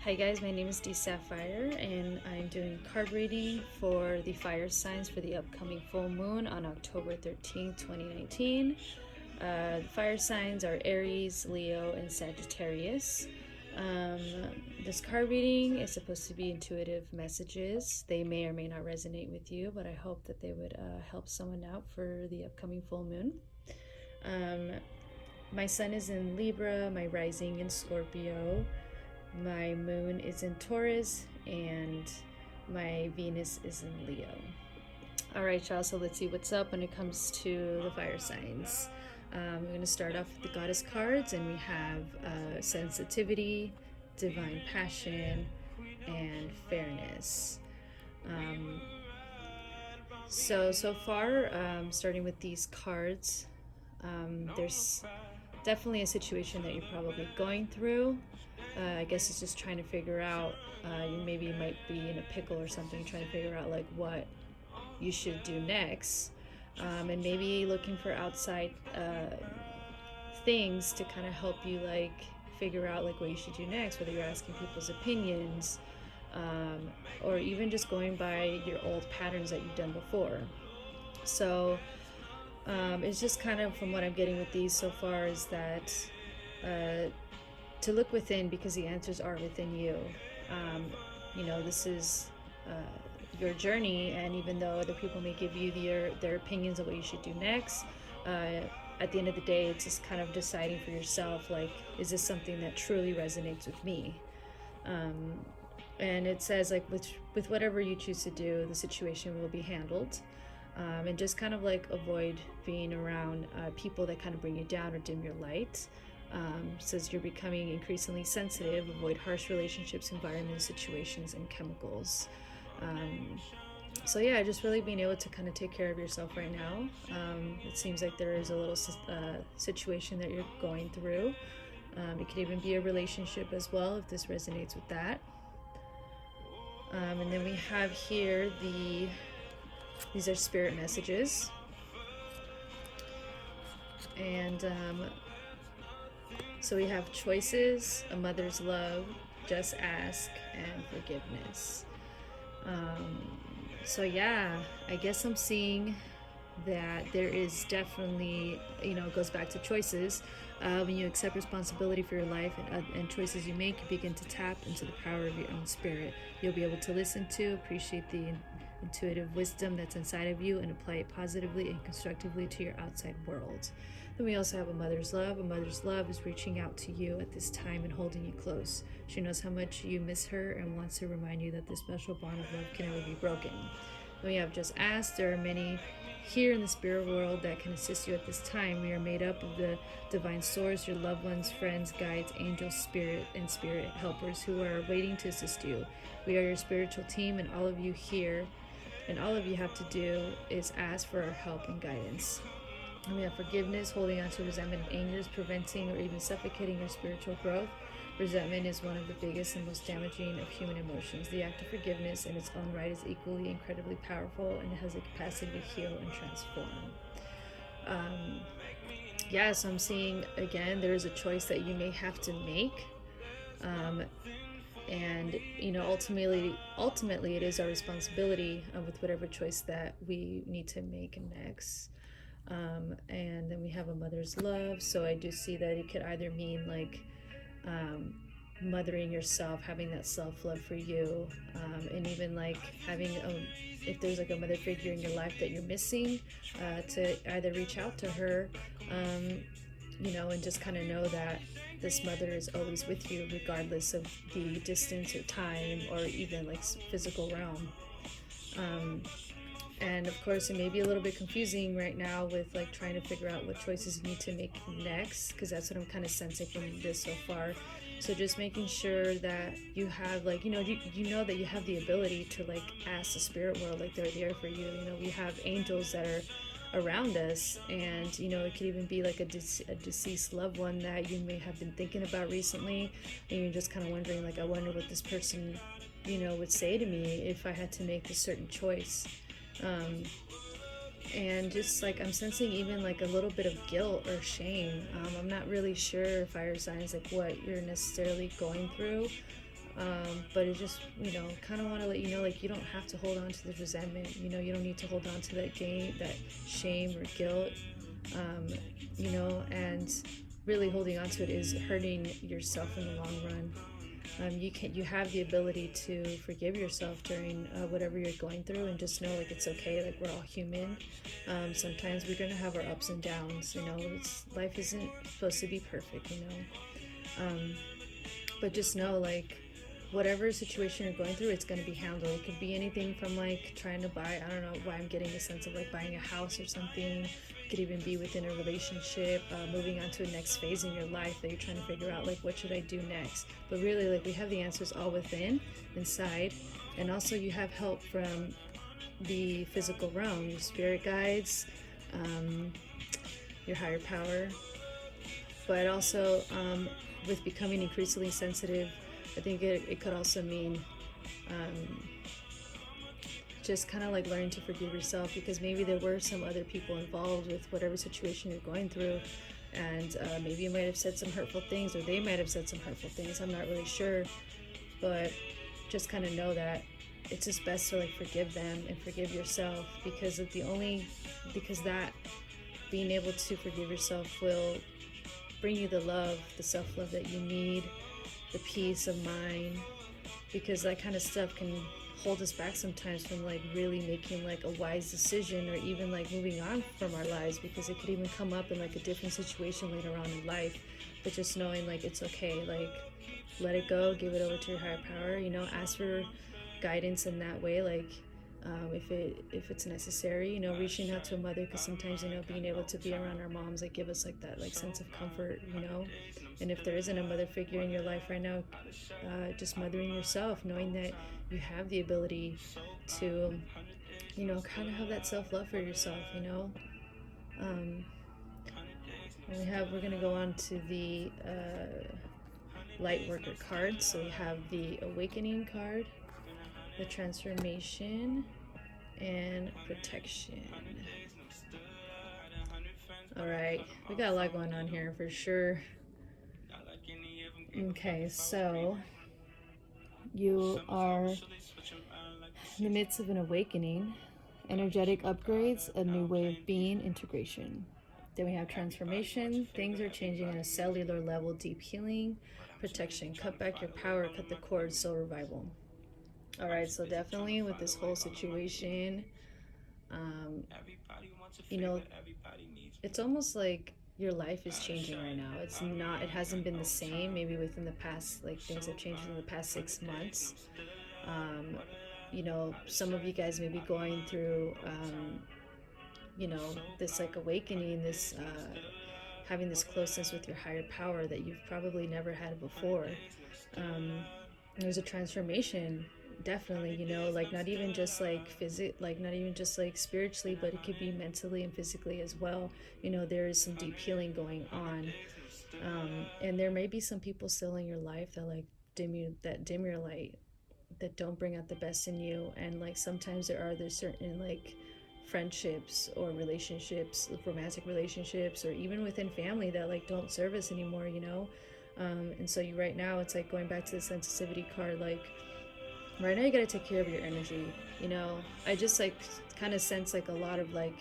Hi guys, my name is Dee Sapphire and I'm doing card reading for the fire signs for the upcoming full moon on October 13th, 2019. The fire signs are Aries, Leo, and Sagittarius. This card reading is supposed to be intuitive messages. They may or may not resonate with you, but I hope that they would help someone out for the upcoming full moon. My sun is in Libra, my rising in Scorpio. My moon is in Taurus, and my Venus is in Leo. Alright, y'all, so let's see what's up when it comes to the fire signs. We're going to start off with the goddess cards, and we have sensitivity, divine passion, and fairness. So far, starting with these cards, there's definitely a situation that you're probably going through. I guess it's just trying to figure out, you might be in a pickle or something, trying to figure out like what you should do next, and maybe looking for outside things to kind of help you like figure out like what you should do next, whether you're asking people's opinions, or even just going by your old patterns that you've done before. So it's just kind of, from what I'm getting with these so far, is that to look within, because the answers are within you. This is your journey, and even though other people may give you their opinions of what you should do next, at the end of the day, it's just kind of deciding for yourself, like, is this something that truly resonates with me? And it says, like, with whatever you choose to do, the situation will be handled. And just kind of like avoid being around people that kind of bring you down or dim your light. Says you're becoming increasingly sensitive. Avoid harsh relationships, environments, situations, and chemicals. So yeah, just really being able to kind of take care of yourself right now. It seems like there is a little situation that you're going through. It could even be a relationship as well, if this resonates with that. And then we have here these are spirit messages. And so we have choices, a mother's love, just ask, and forgiveness. So yeah, I guess I'm seeing that there is definitely, it goes back to choices. When you accept responsibility for your life and choices you make, you begin to tap into the power of your own spirit. You'll be able to listen to, appreciate the intuitive wisdom that's inside of you, and apply it positively and constructively to your outside world. Then we also have a mother's love. A mother's love is reaching out to you at this time and holding you close. She knows how much you miss her and wants to remind you that this special bond of love can never be broken. Then we have just ask. There are many here in the spirit world that can assist you at this time. We are made up of the divine source, your loved ones, friends, guides, angels, spirit, and spirit helpers who are waiting to assist you. We are your spiritual team, and all of you here, and all of you have to do is ask for our help and guidance. And we have forgiveness. Holding on to resentment and anger is preventing or even suffocating your spiritual growth. Resentment is one of the biggest and most damaging of human emotions. The act of forgiveness in its own right is equally incredibly powerful, and it has the capacity to heal and transform. So I'm seeing, again, there is a choice that you may have to make. And ultimately it is our responsibility with whatever choice that we need to make next. And then we have a mother's love. So I do see that it could either mean like mothering yourself, having that self-love for you, and even like having if there's like a mother figure in your life that you're missing, to either reach out to her, and just kind of know that this mother is always with you regardless of the distance or time or even like physical realm. And of course, it may be a little bit confusing right now with like trying to figure out what choices you need to make next, because that's what I'm kind of sensing from this so far. So just making sure that you have like, you know that you have the ability to like ask the spirit world, like they're there for you. We have angels that are around us, and it could even be like a deceased loved one that you may have been thinking about recently, and you're just kind of wondering, like, I wonder what this person would say to me if I had to make a certain choice. And just like I'm sensing even like a little bit of guilt or shame. I'm not really sure, fire signs, like what you're necessarily going through, But it just, kind of want to let you know, like, you don't have to hold on to the resentment. You don't need to hold on to that shame or guilt. And really holding on to it is hurting yourself in the long run. You have the ability to forgive yourself during whatever you're going through, and just know, like, it's okay. Like, we're all human. Sometimes we're gonna have our ups and downs. Life isn't supposed to be perfect. But just know, like, whatever situation you're going through, it's going to be handled. It could be anything from, like, trying to buy, I don't know why I'm getting the sense of, like, buying a house or something. It could even be within a relationship, moving on to a next phase in your life that you're trying to figure out, like, what should I do next? But really, like, we have the answers all inside. And also you have help from the physical realm, your spirit guides, your higher power. But also, with becoming increasingly sensitive, I think it could also mean just kind of like learning to forgive yourself, because maybe there were some other people involved with whatever situation you're going through, and maybe you might have said some hurtful things, or they might have said some hurtful things. I'm not really sure, but just kind of know that it's just best to, like, forgive them and forgive yourself, because that being able to forgive yourself will bring you the love, the self-love that you need, the peace of mind, because that kind of stuff can hold us back sometimes from, like, really making, like, a wise decision, or even, like, moving on from our lives, because it could even come up in, like, a different situation later on in life. But just knowing, like, it's okay, like, let it go, give it over to your higher power, ask for guidance in that way, like, if it's necessary, reaching out to a mother, because sometimes, being able to be around our moms, like, give us, like, that, like, sense of comfort, and if there isn't a mother figure in your life right now, just mothering yourself, knowing that you have the ability to, kind of have that self-love for yourself, we're going to go on to the light worker cards. So we have the awakening card, the transformation, and protection. All right, we got a lot going on here for sure. Okay, so you are in the midst of an awakening, energetic upgrades, a new way of being, integration. Then we have transformation, things are changing at a cellular level, deep healing, protection, cut back your power, cut the cord, soul revival. All right, so definitely with this whole situation, it's almost like your life is changing right now. It hasn't been the same. Maybe within the past, like, things have changed in the past 6 months. Some of you guys may be going through, this, like, awakening, this, having this closeness with your higher power that you've probably never had before. There's a transformation, definitely, like, not even just, like, not even just, like, spiritually, but it could be mentally and physically as well. There is some deep healing going on, and there may be some people still in your life that, like, dim your light, that don't bring out the best in you. And, like, sometimes there's certain, like, friendships or relationships, romantic relationships, or even within family that, like, don't serve us anymore, and so right now, it's like going back to the sensitivity card, like, right now you gotta take care of your energy. I just, like, kind of sense, like, a lot of, like,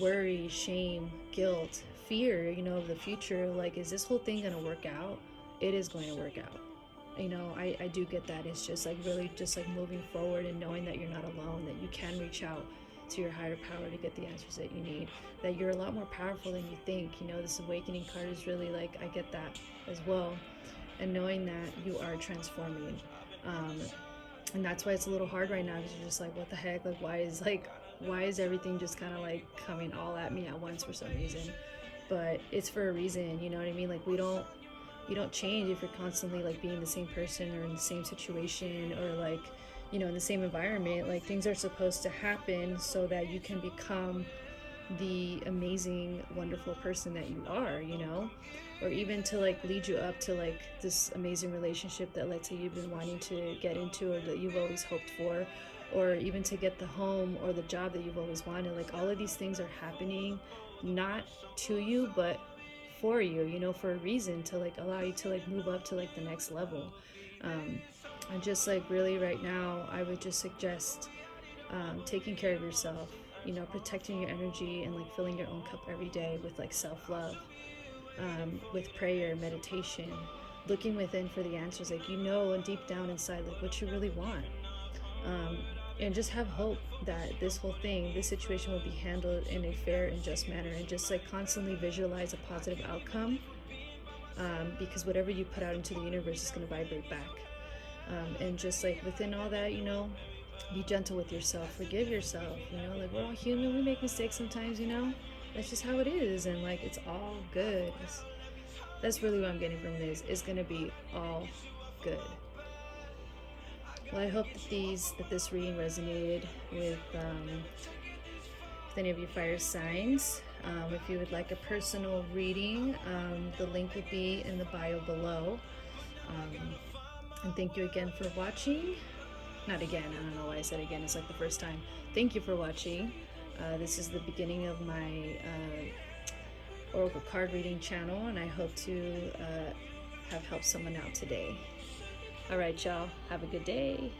worry, shame, guilt, fear, of the future. Like, is this whole thing gonna work out? It is going to work out. I do get that. It's just, like, really just, like, moving forward and knowing that you're not alone, that you can reach out to your higher power to get the answers that you need, that you're a lot more powerful than you think. This awakening card is really, like, I get that as well, and knowing that you are transforming, and that's why it's a little hard right now, because you're just like, what the heck, like, why is everything just kind of, like, coming all at me at once for some reason? But it's for a reason, you know what I mean? Like, you don't change if you're constantly, like, being the same person, or in the same situation, or, like, in the same environment. Like, things are supposed to happen so that you can become the amazing, wonderful person that you are, or even to, like, lead you up to, like, this amazing relationship that, let's say, you've been wanting to get into, or that you've always hoped for, or even to get the home or the job that you've always wanted. Like, all of these things are happening not to you, but for you, you know, for a reason, to like allow you to like move up to like the next level. And just like really right now, I would just suggest taking care of yourself, you know, protecting your energy and like filling your own cup every day with like self-love, with prayer, meditation, looking within for the answers, like, you know, and deep down inside, like what you really want. And just have hope that this whole thing, this situation will be handled in a fair and just manner, and just like constantly visualize a positive outcome, because whatever you put out into the universe is going to vibrate back. And just like within all that, you know, be gentle with yourself, forgive yourself, you know, like we're all human, we make mistakes sometimes, you know, that's just how it is, and like it's all good. That's really what I'm getting from this. It's going to be all good. Well, I hope that this reading resonated with any of you fire signs. If you would like a personal reading, the link will be in the bio below. And thank you again for watching. Not again, I don't know why I said again, it's like the first time. Thank you for watching. This is the beginning of my Oracle card reading channel, and I hope to have helped someone out today. All right, y'all, have a good day.